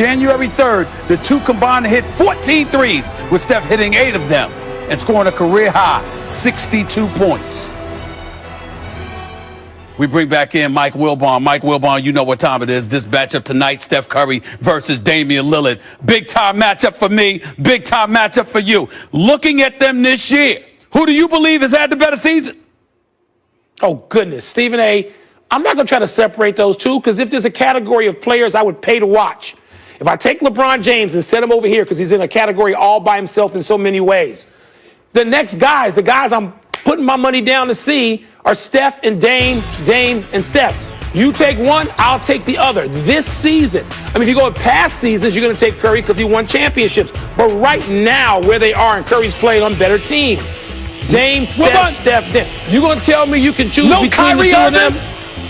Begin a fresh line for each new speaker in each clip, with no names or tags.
January 3rd, the two combined to hit 14 threes, with Steph hitting 8 of them and scoring a career-high 62 points. We bring back in Mike Wilbon. Mike Wilbon, you know what time it is. This matchup tonight, Steph Curry versus Damian Lillard. Big-time matchup for me, big-time matchup for you. Looking at them this year, who do you believe has had the better season?
Oh, goodness. Stephen A., I'm not going to try to separate those two, because if there's a category of players I would pay to watch, if I take LeBron James and set him over here because he's in a category all by himself in so many ways, the next guys, the guys I'm putting my money down to see are Steph and Dame and Steph. You take one, I'll take the other. This season, I mean, if you go in past seasons, you're going to take Curry because he won championships. But right now, where they are, and Curry's playing on better teams, Dame, Steph, Dame. You going to tell me you can choose between
Kyrie
the two of
Irving?
them?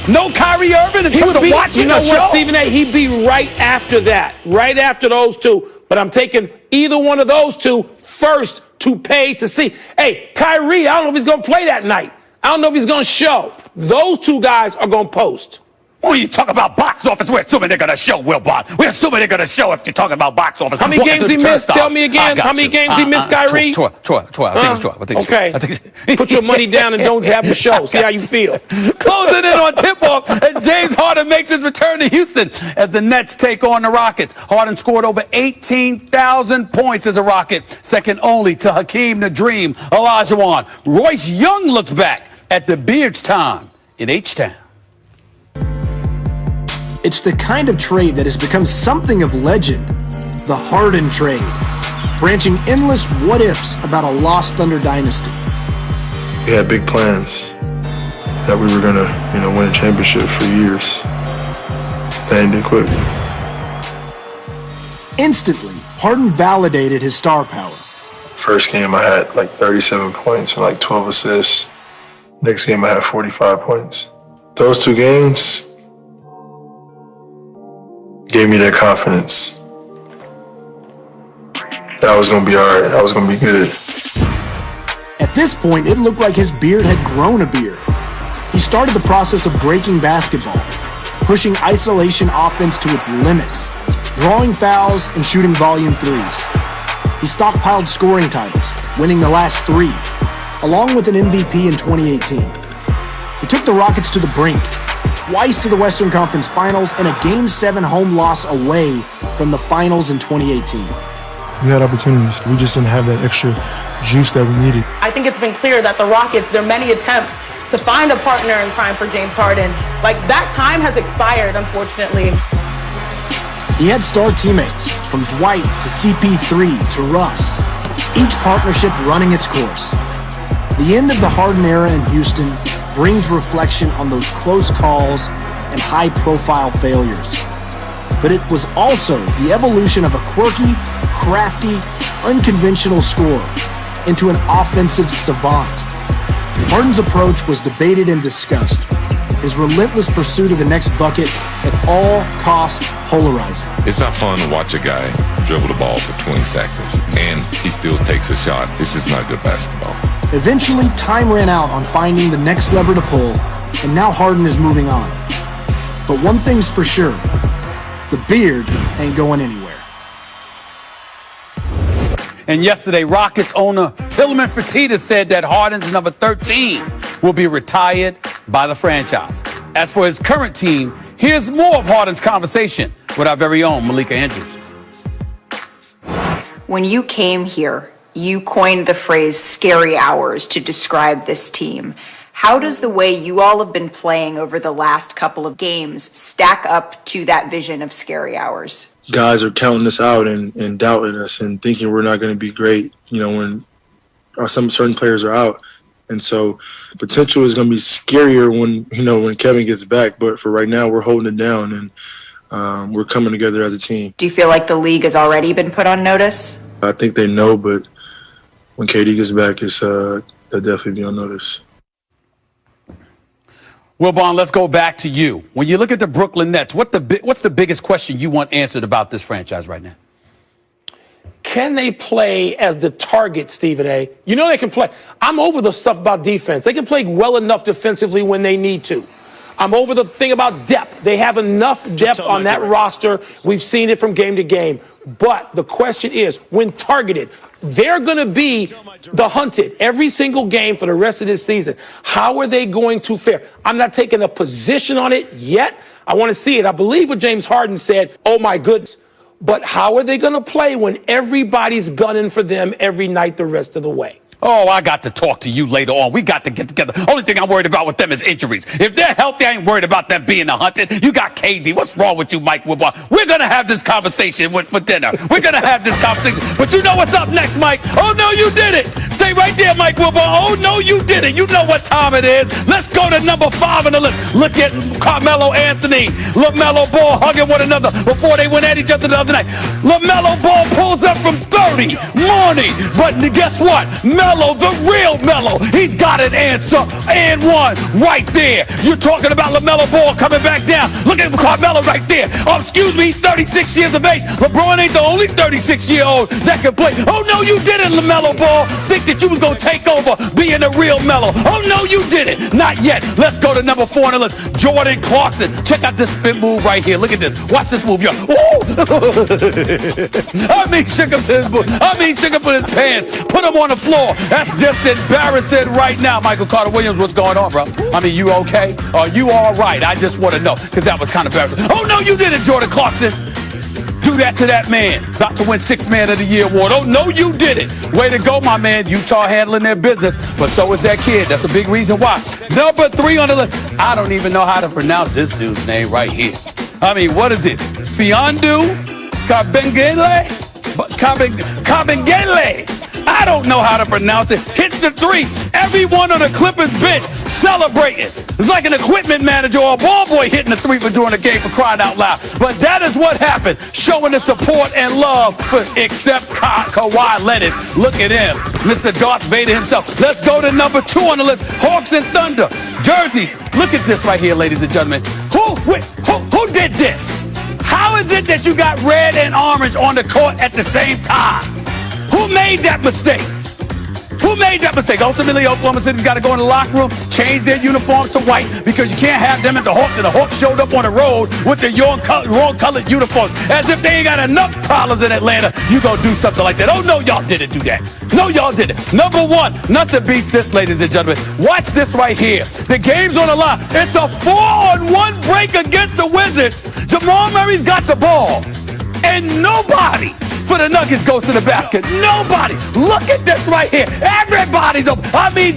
No Kyrie Irving in terms of watching
the show? You know what,
Stephen
A., he'd be right after that, right after those two. But I'm taking either one of those two first to pay to see. Hey, Kyrie, I don't know if he's going to play that night. I don't know if he's going to show. Those two guys are going to post.
When you talk about box office, we're assuming they're going to show, Wilbon. We're assuming they're going to show if you're talking about box office.
How many games he missed? Tell me again. How many games he missed, Kyrie?
12. I think it's 12.
Okay. Put your money down and don't have the show. See how you feel.
Closing in on tip-off as James Harden makes his return to Houston as the Nets take on the Rockets. Harden scored over 18,000 points as a Rocket, second only to Hakeem the Dream Olajuwon. Royce Young looks back at the Beard's time in H-Town.
It's the kind of trade that has become something of legend, the Harden trade, branching endless what-ifs about a lost Thunder dynasty.
We had big plans that we were gonna, win a championship for years. That ended quick.
Instantly, Harden validated his star power.
First game I had like 37 points and like 12 assists. Next game I had 45 points. Those two games gave me that confidence that I was going to be all right. I was going to be good.
At this point, it looked like his beard had grown a beard. He started the process of breaking basketball, pushing isolation offense to its limits, drawing fouls and shooting volume threes. He stockpiled scoring titles, winning the last 3, along with an MVP in 2018. He took the Rockets to the brink, twice to the Western Conference Finals, and a Game 7 home loss away from the Finals in 2018.
We had opportunities. We just didn't have that extra juice that we needed.
I think it's been clear that the Rockets, there are many attempts to find a partner in crime for James Harden. Like, that time has expired, unfortunately.
He had star teammates, from Dwight to CP3 to Russ, each partnership running its course. The end of the Harden era in Houston brings reflection on those close calls and high-profile failures. But it was also the evolution of a quirky, crafty, unconventional scorer into an offensive savant. Harden's approach was debated and discussed. His relentless pursuit of the next bucket at all costs polarizing.
It's not fun to watch a guy dribble the ball for 20 seconds and he still takes a shot. It's just not good basketball.
Eventually, time ran out on finding the next lever to pull, and now Harden is moving on. But one thing's for sure, the beard ain't going anywhere.
And yesterday, Rockets owner Tillman Fertitta said that Harden's number 13 will be retired by the franchise. As for his current team, here's more of Harden's conversation with our very own Malika Andrews.
When you came here, you coined the phrase scary hours to describe this team. How does the way you all have been playing over the last couple of games stack up to that vision of scary hours?
Guys are counting us out and doubting us and thinking we're not going to be great, when some certain players are out. And so potential is going to be scarier when Kevin gets back. But for right now, we're holding it down and we're coming together as a team.
Do you feel like the league has already been put on notice?
I think they know, but when KD gets back, they'll definitely be on notice.
Wilbon, let's go back to you. When you look at the Brooklyn Nets, what's the biggest question you want answered about this franchise right now?
Can they play as the target, Stephen A? You know they can play. I'm over the stuff about defense. They can play well enough defensively when they need to. I'm over the thing about depth. They have enough depth on that roster. We've seen it from game to game. But the question is, when targeted, they're going to be the hunted every single game for the rest of this season. How are they going to fare? I'm not taking a position on it yet. I want to see it. I believe what James Harden said, oh my goodness. But how are they going to play when everybody's gunning for them every night the rest of the way?
Oh, I got to talk to you later on. We got to get together. Only thing I'm worried about with them is injuries. If they're healthy, I ain't worried about them being the hunted. You got KD. What's wrong with you, Mike Wilbon? We're going to have this conversation for dinner. We're going to have this conversation. But you know what's up next, Mike? Oh, no, you did it. Stay right there, Mike Wilbon. Oh, no, you did it. You know what time it is. Let's go to number 5 on the list. Look at Carmelo Anthony, LaMelo Ball hugging one another before they went at each other the other night. LaMelo Ball pulls up from 30, Money. But guess what? Melo, the real Melo, he's got an answer and one right there. You're talking about LaMelo Ball coming back down. Look at Carmelo right there. Oh, excuse me, he's 36 years of age. LeBron ain't the only 36-year-old that can play. Oh, no, you didn't, LaMelo Ball. Think that you was going to take over being a real Melo. Oh, no, you didn't. Not yet. Let's go to number 4 on the list. Jordan Clarkson. Check out this spin move right here. Look at this. Watch this move, yo. Ooh. Shook him to his boot. Shook him with his pants. Put him on the floor. That's just embarrassing right now. Michael Carter Williams, what's going on, bro? You okay? Are you all right? I just want to know, because that was kind of embarrassing. Oh, no, you didn't, Jordan Clarkson. Do that to that man. About to win 6th Man of the Year award. Oh, no, you didn't. Way to go, my man. Utah handling their business, but so is that kid. That's a big reason why. Number 3 on the list. I don't even know how to pronounce this dude's name right here. What is it? Fiondu Kabengele? Kabengele. I don't know how to pronounce it. Hits the 3. Everyone on the Clippers bench celebrating. It's like an equipment manager or a ball boy hitting the 3 for during the game, for crying out loud. But that is what happened. Showing the support and love for except Kawhi Leonard. Look at him. Mr. Darth Vader himself. Let's go to number 2 on the list. Hawks and Thunder. Jerseys. Look at this right here, ladies and gentlemen. Who did this? How is it that you got red and orange on the court at the same time? Who made that mistake? Who made that mistake? Ultimately, Oklahoma City's got to go in the locker room, change their uniforms to white, because you can't have them at the Hawks, and the Hawks showed up on the road with the wrong colored uniforms, as if they ain't got enough problems in Atlanta. You gonna do something like that? Oh, no, y'all didn't do that. No, y'all didn't. Number 1, nothing beats this, ladies and gentlemen. Watch this right here. The game's on the line. It's a 4-on-1 break against the Wizards. Jamal Murray's got the ball, and nobody for the Nuggets goes to the basket. Nobody. Look at this right here. Everybody's open.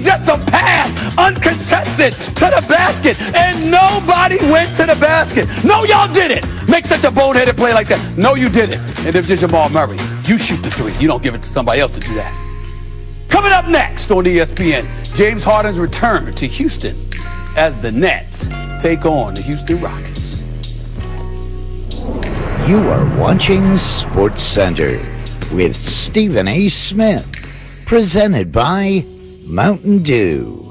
Just a pass, uncontested, to the basket, and nobody went to the basket. No, y'all didn't make such a boneheaded play like that. No, you didn't. And if you're Jamal Murray, you shoot the 3. You don't give it to somebody else to do that. Coming up next on ESPN, James Harden's return to Houston as the Nets take on the Houston Rockets.
You are watching Sports Center with Stephen A. Smith, presented by Mountain Dew.